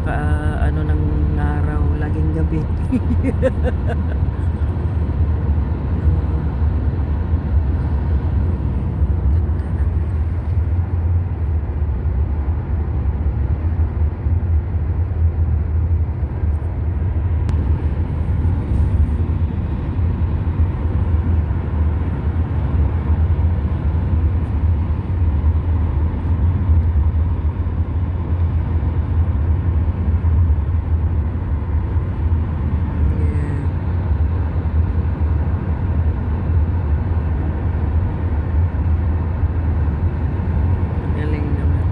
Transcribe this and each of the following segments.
napaka ano ng araw, laging gabi. Galing naman.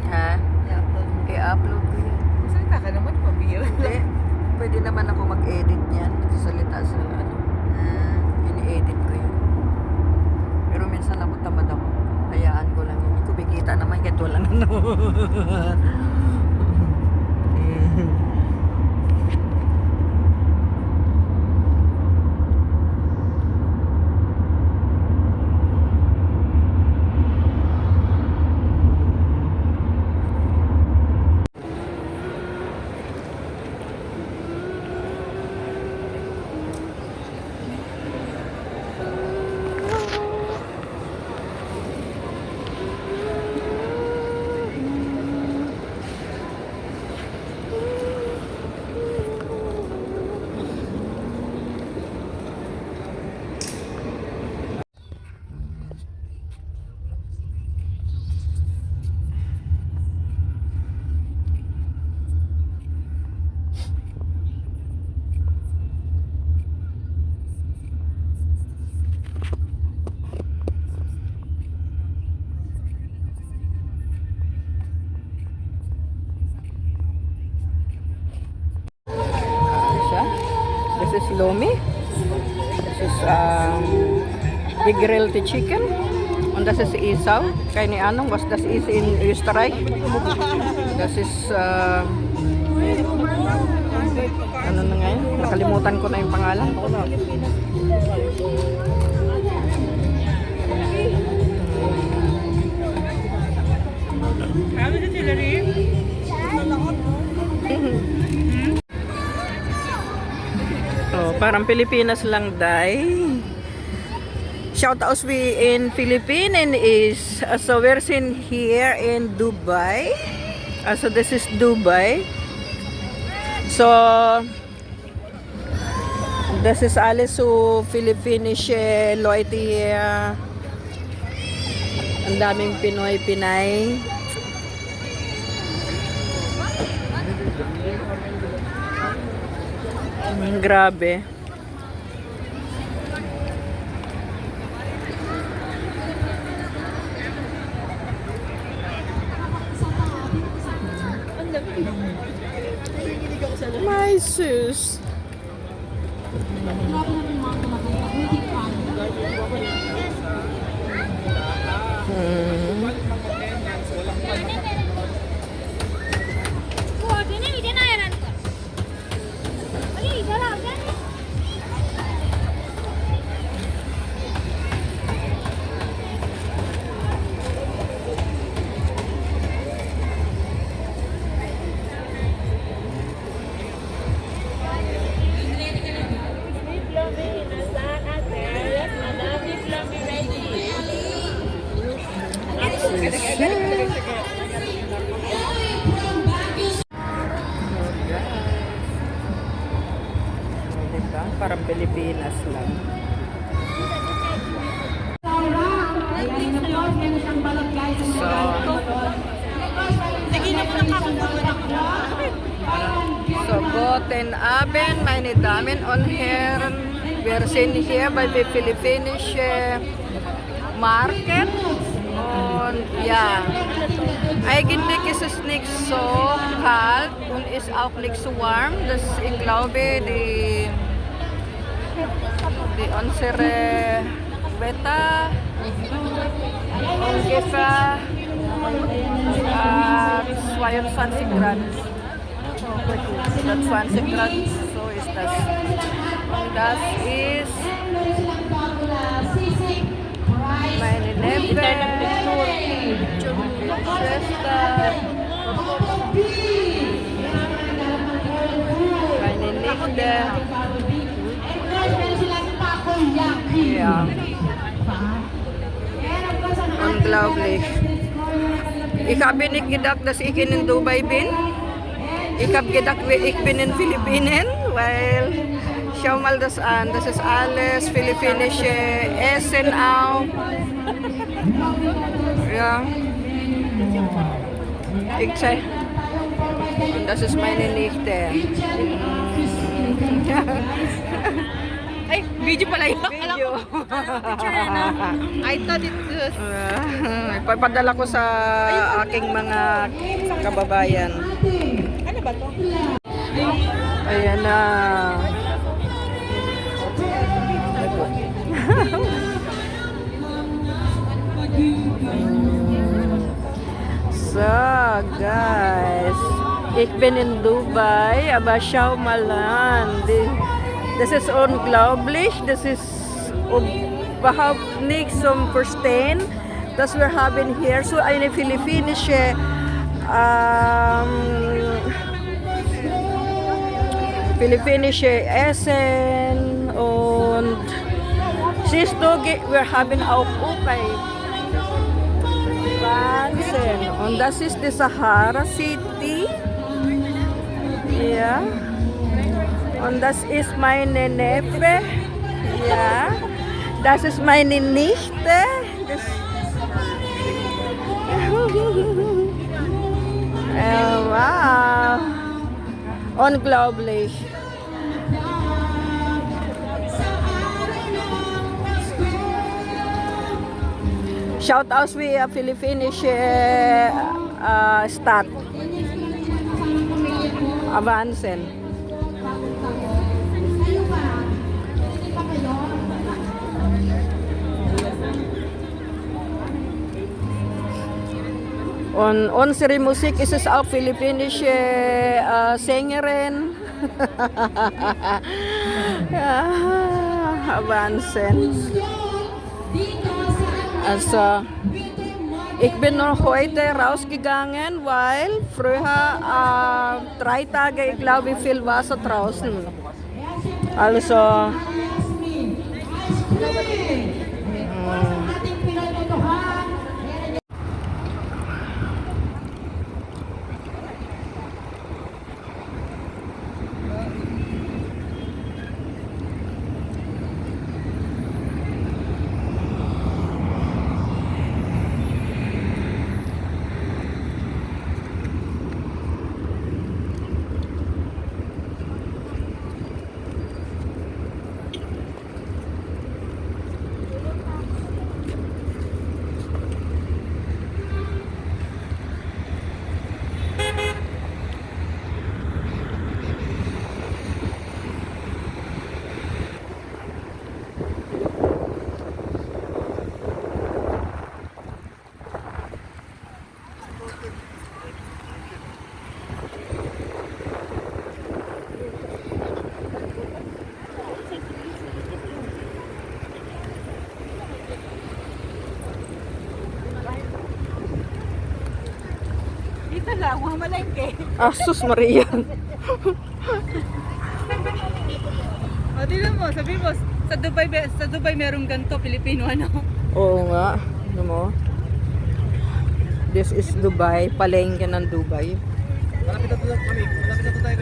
Ha? I-upload ko yan. Salita ka naman, pabira. Hindi. Pwede naman ako mag-edit yan. Nagsasalita sa ano. Ini-edit ko yun. Pero minsan ako tamad ako. Hayaan ko lang yun. Kumikita naman kahit walang ano. Siya. This is lomi. This is big grilled chicken. And this is isaw. Kay ni Anong was das is in Österreich. This is ano na ngayon? Nakalimutan ko na yung pangalan. Oh, parang Pilipinas lang, day. Shout out we in Philippines and is so we're in here in Dubai. So this is Dubai. So this is alles so Philippinische Leute hier. Ang daming Pinoy-Pinay. Grabe. My sus. Diba? Parang Pilipinas lang. So, guten Abend, meine Damen und Herren. Wir sind hier bei der philippinischen Market. Und ja, eigentlich ist es nicht so kalt und ist auch nicht so warm. Das, ich glaube, die unsere Wetter ungefähr 22 Grad. So ist das. Und das ist meine Neffe, Schwester, meine Nichte. Ja. Unglaublich. Ich habe nicht gedacht, dass ich in Dubai bin. Ich habe gedacht, ich bin in Philippinen, weil schau mal das an. Das ist alles philippinische Essen auch. Ja. Ich zeig. Und das ist meine Nichte. Ay, video pala yun. Video. I thought it was... Ipapadala ko sa aking mga kababayan. Ano ba to? Ayan na. So, guys, ich bin in Dubai, aber schau mal an. Das ist unglaublich. Das ist überhaupt nicht zum Verstehen, dass wir haben hier so eine philippinische Essen und siehst du, wir haben auch Ukay. Wahnsinn. Und das ist die Sahara City. Ja. Und das ist meine Neffe. Ja. Das ist meine Nichte. Das wow. Unglaublich. Schaut aus wie eine philippinische Stadt. Wahnsinn. Und unsere Musik ist es auch philippinische Sängerin. Ja, Wahnsinn. Also, ich bin noch heute rausgegangen, weil früher 3 Tage, ich glaube, viel Wasser draußen. Also, Dito lang, mamalengke. Asus Maria. O, tignan mo, sabi mo, sa Dubai meron ganito, Pilipino, ano? Oo nga. Ano mo? This is Dubai. Palengke ng Dubai. Malapit na to kami. Malapit na to tayo.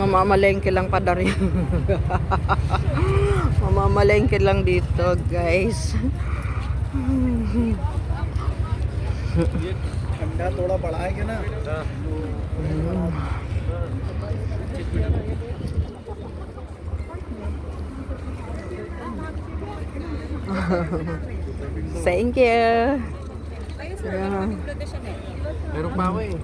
Mamamalengke lang pa rin. Mamamalengke lang dito, guys. ठंडा थोड़ा बढ़ाएंगे ना Thank you. Yeah. Meron pa ako eh.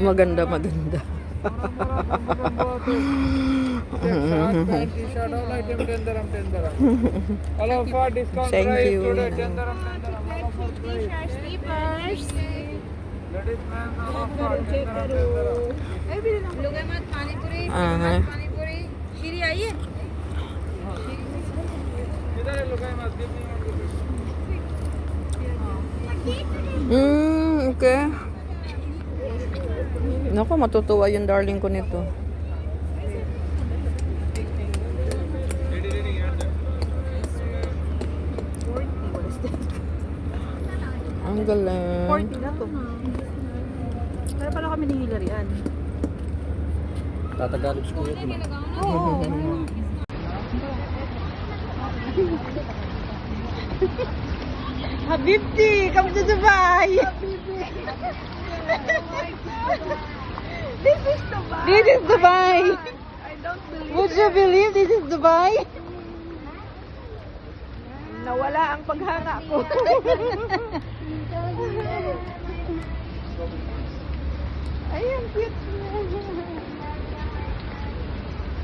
Maganda, maganda. Thank you. लोग मत पानी पूरी पानी पूरी शीरी आई है Okay. Naku, matutuwa yung darling ko nito. Ang galing. 40 na to kaya pala kami ni Hillary yan Tatagalog ko yun. Habibti, come to Dubai. This is Dubai. This is Dubai. I don't believe. Would you believe this is Dubai? Nawala ang paghanga ko. Ayan, cute.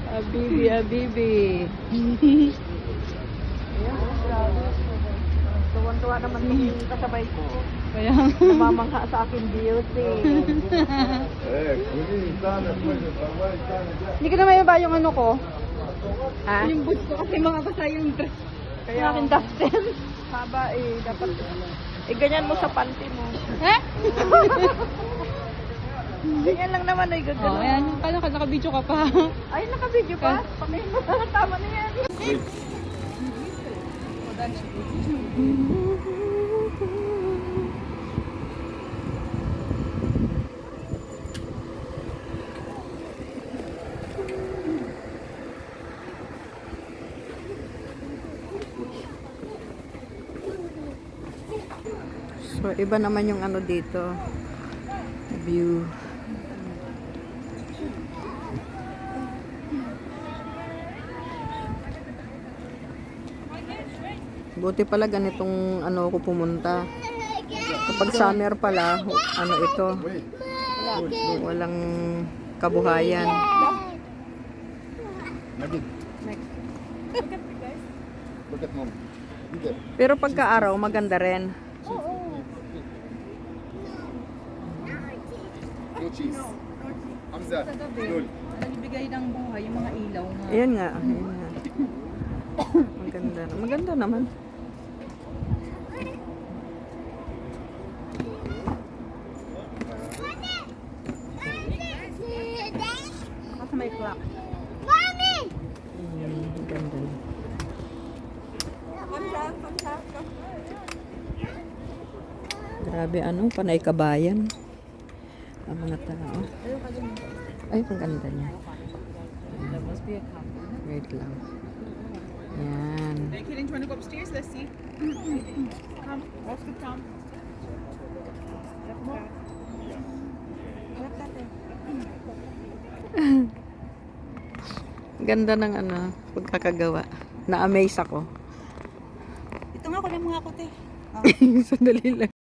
Habibi, Habibi. Tuwan-tuwa naman yung kasabay ko. Kaya namamangha sa akin beauty. Hindi ko na may ba yung ano ko? Ha? Yung boots ko kasi mga basa yung dress. Kaya akin dustin. Haba eh. Dapat ganyan mo sa panty mo. Ha? Ganyan lang naman ay gagawin. Oh, ayan. Kala ka naka-video ka pa. Ay, naka-video pa? Tama na yan. So, iba naman yung ano dito. View. Buti pala ganitong ano ako pumunta. Kapag summer pala, ano ito, walang kabuhayan. Look at mom. Pero pagka-araw, maganda rin. No cheese. Hamza. Nul. Nagbibigay ng buhay yung mga ilaw nga. Ayan nga. Ayan nga. Maganda. Maganda naman. Kasi may clock. Maganda. Grabe ano, panay kabayan. Ang mga tao. Ay, ang ganda niya. Wait lang. Yan. Hey, Kidding, trying to go upstairs? Let's see. Come, let's go, come. Ganda ng ano, pagkakagawa. Na-amaze ako. Ito nga, kunin mo nga ako, te. Sandali lang.